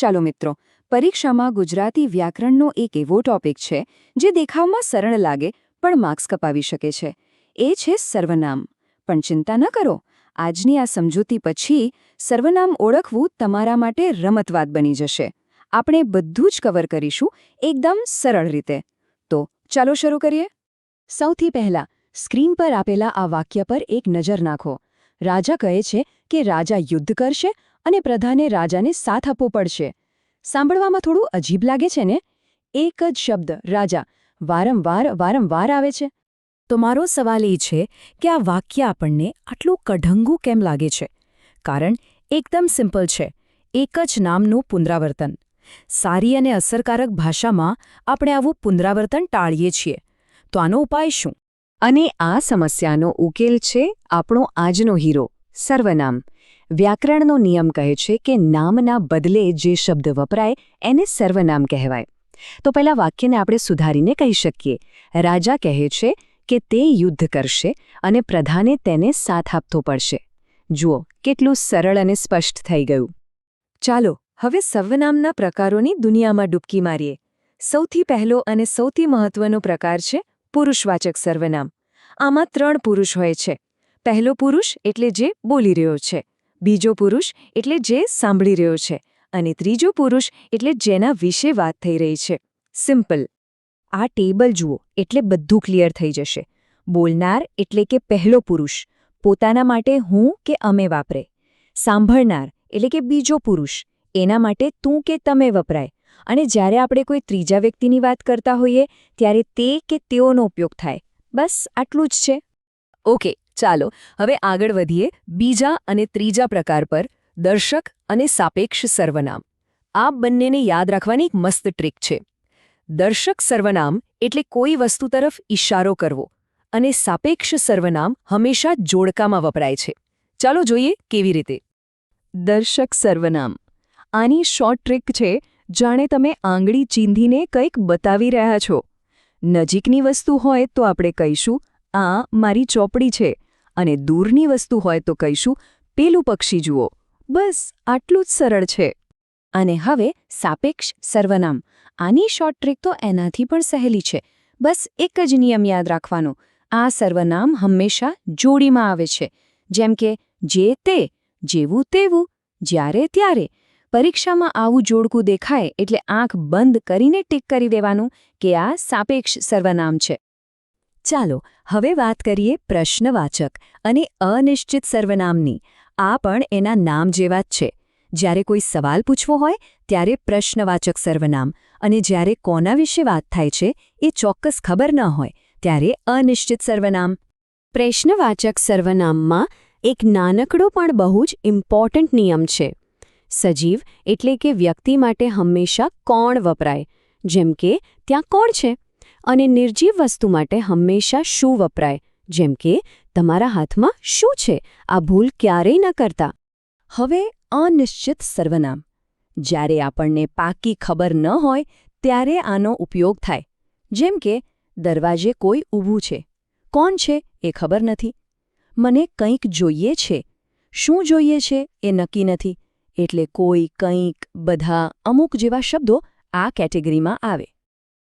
ચાલો મિત્રો, પરીક્ષામાં ગુજરાતી વ્યાકરણનો એક એવો ટોપિક છે જે દેખાવમાં સરળ લાગે પણ માર્ક્સ કપાવી શકે છે. એ છે સર્વનામ. પણ ચિંતા ન કરો, આજની આ સમજૂતી પછી સર્વનામ ઓળખવું તમારા માટે રમતવાત બની જશે. આપણે બધું જ કવર કરીશું એકદમ સરળ રીતે. તો ચાલો શરૂ કરીએ. સૌથી પહેલા સ્ક્રીન પર આપેલા આ વાક્ય પર એક નજર નાખો. રાજા કહે છે કે રાજા યુદ્ધ કરશે અને પ્રધાને રાજાને સાથ આપવો પડશે. સાંભળવામાં થોડું અજીબ લાગે છે ને? એક જ શબ્દ રાજા વારંવાર આવે છે. તો મારો સવાલ એ છે કે આ વાક્ય આપણને આટલું કઢંગું કેમ લાગે છે? કારણ એકદમ સિમ્પલ છે. એક જ નામનું પુનરાવર્તન. સારી અને અસરકારક ભાષામાં આપણે આવું પુનરાવર્તન ટાળીએ છીએ. તો આનો ઉપાય શું? અને આ સમસ્યાનો ઉકેલ છે આપણો આજનો હીરો, સર્વનામ. વ્યાકરણનો નિયમ કહે છે કે નામના બદલે જે શબ્દ વપરાય એને સર્વનામ કહેવાય. તો પહેલા વાક્યને આપણે સુધારીને કહી શકીએ. રાજા કહે છે કે તે યુદ્ધ કરશે અને પ્રધાને તેને સાથ આપવો પડશે. જુઓ, કેટલું સરળ અને સ્પષ્ટ થઈ ગયું. ચાલો હવે સર્વનામના પ્રકારોની દુનિયામાં ડૂબકી મારીએ. સૌથી પહેલો અને સૌથી મહત્વનો પ્રકાર છે પુરુષવાચક સર્વનામ. આમાં 3 પુરુષ હોય છે. પહેલો પુરુષ એટલે જે બોલી રહ્યો છે, બીજો પુરુષ એટલે જે સાંભળી રહ્યો છે, અને ત્રીજો પુરુષ એટલે જેના વિશે વાત થઈ રહી છે. સિમ્પલ. આ ટેબલ જુઓ એટલે બધું ક્લિયર થઈ જશે. બોલનાર એટલે કે પહેલો પુરુષ પોતાના માટે હું કે અમે વાપરે. સાંભળનાર એટલે કે બીજો પુરુષ એના માટે તું કે તમે વપરાય. અને જ્યારે આપણે કોઈ ત્રીજા વ્યક્તિની વાત કરતા હોઈએ ત્યારે તે કે તેઓનો ઉપયોગ થાય. બસ આટલું જ છે. ઓકે, ચાલો હવે આગળ વધીએ બીજા અને ત્રીજા પ્રકાર પર, દર્શક અને સાપેક્ષ સર્વનામ. આ બંનેને યાદ રાખવાની એક મસ્ત ટ્રીક છે. દર્શક સર્વનામ એટલે કોઈ વસ્તુ તરફ ઇશારો કરવો, અને સાપેક્ષ સર્વનામ હંમેશા જોડકામાં વપરાય છે. ચાલો જોઈએ કેવી રીતે. દર્શક સર્વનામ. આની શોર્ટ ટ્રીક છે જાણે તમે આંગળી ચીંધીને કંઈક બતાવી રહ્યા છો. નજીકની વસ્તુ હોય તો આપણે કહીશું આ મારી ચોપડી છે, અને દૂરની વસ્તુ હોય તો કહીશું પેલું પક્ષી જુઓ. બસ આટલું જ સરળ છે. અને હવે સાપેક્ષ સર્વનામ. આની શોર્ટ ટ્રીક તો એનાથી પણ સહેલી છે. બસ એક જ નિયમ યાદ રાખવાનો. આ સર્વનામ હંમેશા જોડીમાં આવે છે. જેમ કે જે તે, જેવું તેવું, જ્યારે ત્યારે. પરીક્ષામાં આવું જોડકું દેખાય એટલે આંખ બંધ કરીને ટીક કરી દેવાનું કે આ સાપેક્ષ સર્વનામ છે. ચાલો હવે વાત કરીએ પ્રશ્નવાચક અને અનિશ્ચિત સર્વનામની. આ પણ એના નામ જેવા જ છે. જ્યારે કોઈ સવાલ પૂછવો હોય ત્યારે પ્રશ્નવાચક સર્વનામ, અને જ્યારે કોના વિશે વાત થાય છે એ ચોક્કસ ખબર ન હોય ત્યારે અનિશ્ચિત સર્વનામ. પ્રશ્નવાચક સર્વનામમાં એક નાનકડો પણ બહુ જ ઇમ્પોર્ટન્ટ નિયમ છે. સજીવ એટલે કે વ્યક્તિ માટે હંમેશા કોણ વપરાય, જેમ કે ત્યાં કોણ છે, અને નિર્જીવ વસ્તુ માટે હંમેશા શું વપરાય, જેમ કે તમારા હાથમાં શું છે. આ ભૂલ ક્યારેય ન કરતા. હવે અનિશ્ચિત સર્વનામ. જ્યારે આપણને પાકી ખબર ન હોય ત્યારે આનો ઉપયોગ થાય. જેમ કે દરવાજે કોઈ ઊભું છે, કોણ છે એ ખબર નથી. મને કંઈક જોઈએ છે, શું જોઈએ છે એ નક્કી નથી. એટલે કોઈ, કંઈક, બધા, અમુક જેવા શબ્દો આ કેટેગરીમાં આવે.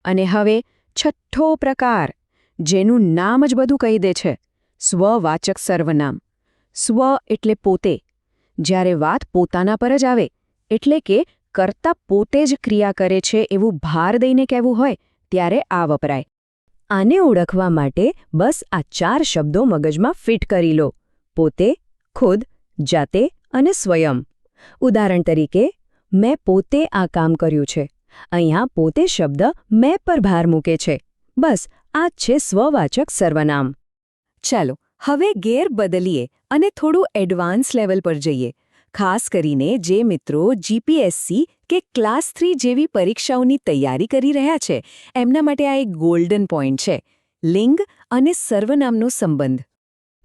અને હવે છઠ્ઠો પ્રકાર, જેનું નામ જ બધું કહી દે છે, સ્વવાચક સર્વનામ. સ્વ એટલે પોતે. જ્યારે વાત પોતાના પર જ આવે, એટલે કે કર્તા પોતે જ ક્રિયા કરે છે એવું ભાર દઈને કહેવું હોય ત્યારે આ વપરાય. આને ઓળખવા માટે બસ આ 4 શબ્દો મગજમાં ફિટ કરી લો: પોતે, ખુદ, જાતે અને સ્વયં. ઉદાહરણ તરીકે, મેં પોતે આ કામ કર્યું છે. અહીંયા પોતે શબ્દ મેં પર ભાર મૂકે છે. બસ આ જ છે સ્વવાચક સર્વનામ. ચાલો હવે ગેર બદલીએ અને થોડું એડવાન્સ લેવલ પર જઈએ. ખાસ કરીને જે મિત્રો જીપીએસસી કે ક્લાસ 3 જેવી પરીક્ષાઓની તૈયારી કરી રહ્યા છે એમના માટે આ એક ગોલ્ડન પોઈન્ટ છે: લિંગ અને સર્વનામનો સંબંધ.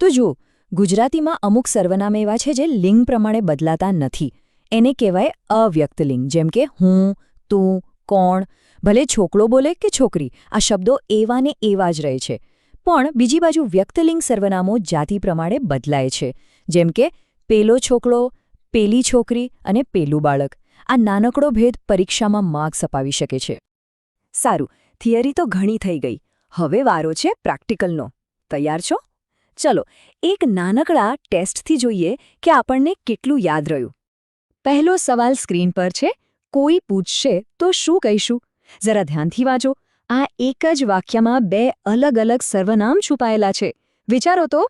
તો જુઓ, ગુજરાતીમાં અમુક સર્વનામ એવા છે જે લિંગ પ્રમાણે બદલાતા નથી. એને કહેવાય અવ્યક્ત લિંગ, જેમ કે હું, તું, કોણ. ભલે છોકરો બોલે કે છોકરી, આ શબ્દો એવા ને એવા જ રહે છે. પણ બીજી બાજુ વ્યક્તલિંગ સર્વનામો જાતિ પ્રમાણે બદલાય છે. જેમ કે પેલો છોકરો, પેલી છોકરી અને પેલું બાળક. આ નાનકડો ભેદ પરીક્ષામાં માર્ક્સ અપાવી શકે છે. સારું, થિયરી તો ઘણી થઈ ગઈ. હવે વારો છે પ્રેક્ટિકલનો. તૈયાર છો? ચલો, એક નાનકડા ટેસ્ટથી જોઈએ કે આપણને કેટલું યાદ રહ્યું. પહેલો સવાલ સ્ક્રીન પર છે. કોઈ પૂછશે તો શું કહીશું? જરા ધ્યાનથી વાંચો. આ એક જ વાક્યમાં બે અલગ અલગ સર્વનામ છુપાયેલા છે. વિચારો તો.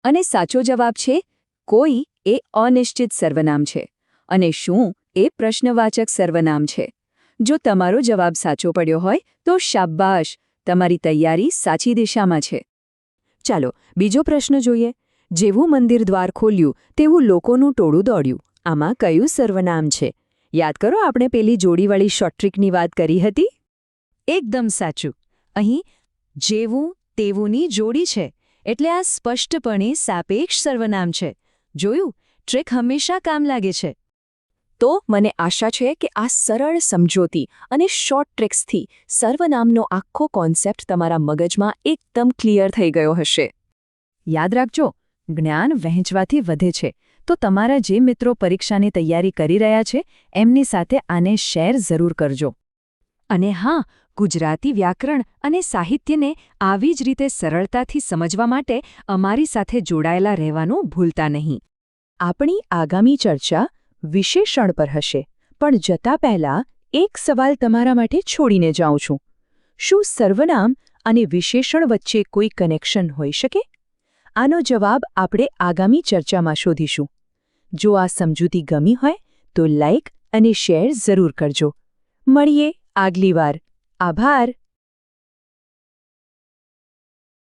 અને સાચો જવાબ છે કોઈ એ અનિશ્ચિત સર્વનામ છે અને શું એ પ્રશ્નવાચક સર્વનામ છે. જો તમારો જવાબ સાચો પડ્યો હોય તો શાબાશ, તમારી તૈયારી સાચી દિશામાં છે. ચાલો બીજો પ્રશ્ન જોઈએ. જેવું મંદિર દ્વાર ખોલ્યું તેવું લોકોનું ટોળું દોડ્યું. આમાં કયું સર્વનામ છે? યાદ કરો, આપણે પેલી જોડીવાળી શોર્ટ ટ્રીકની વાત કરી હતી. એકદમ સાચું. અહીં જેવું તેવુંની જોડી છે એટલે આ સ્પષ્ટપણે સાપેક્ષ સર્વનામ છે. જોયું, ટ્રીક હંમેશા કામ લાગે છે. તો મને આશા છે કે આ સરળ સમજૂતી અને શોર્ટ ટ્રિક્સથી સર્વનામનો આખો કોન્સેપ્ટ તમારા મગજમાં એકદમ ક્લિયર થઈ ગયો હશે. યાદ રાખજો, જ્ઞાન વહેંચવાથી વધે છે. તો તમારા જે મિત્રો પરીક્ષાની તૈયારી કરી રહ્યા છે એમની સાથે આને શેર જરૂર કરજો. અને હા, ગુજરાતી વ્યાકરણ અને સાહિત્યને આવી જ રીતે સરળતાથી સમજવા માટે અમારી સાથે જોડાયેલા રહેવાનું ભૂલતા નહીં. આપણી આગામી ચર્ચા વિશેષણ પર હશે, પણ જતા પહેલા એક સવાલ તમારા માટે છોડીને જાઉં છું. શું સર્વનામ અને વિશેષણ વચ્ચે કોઈ કનેક્શન હોઈ શકે? આનો જવાબ આપણે આગામી ચર્ચામાં શોધીશું. જો આ સમજૂતી ગમી હોય તો લાઇક અને શેર જરૂર કરજો. મળીએ આગલી વાર. આભાર.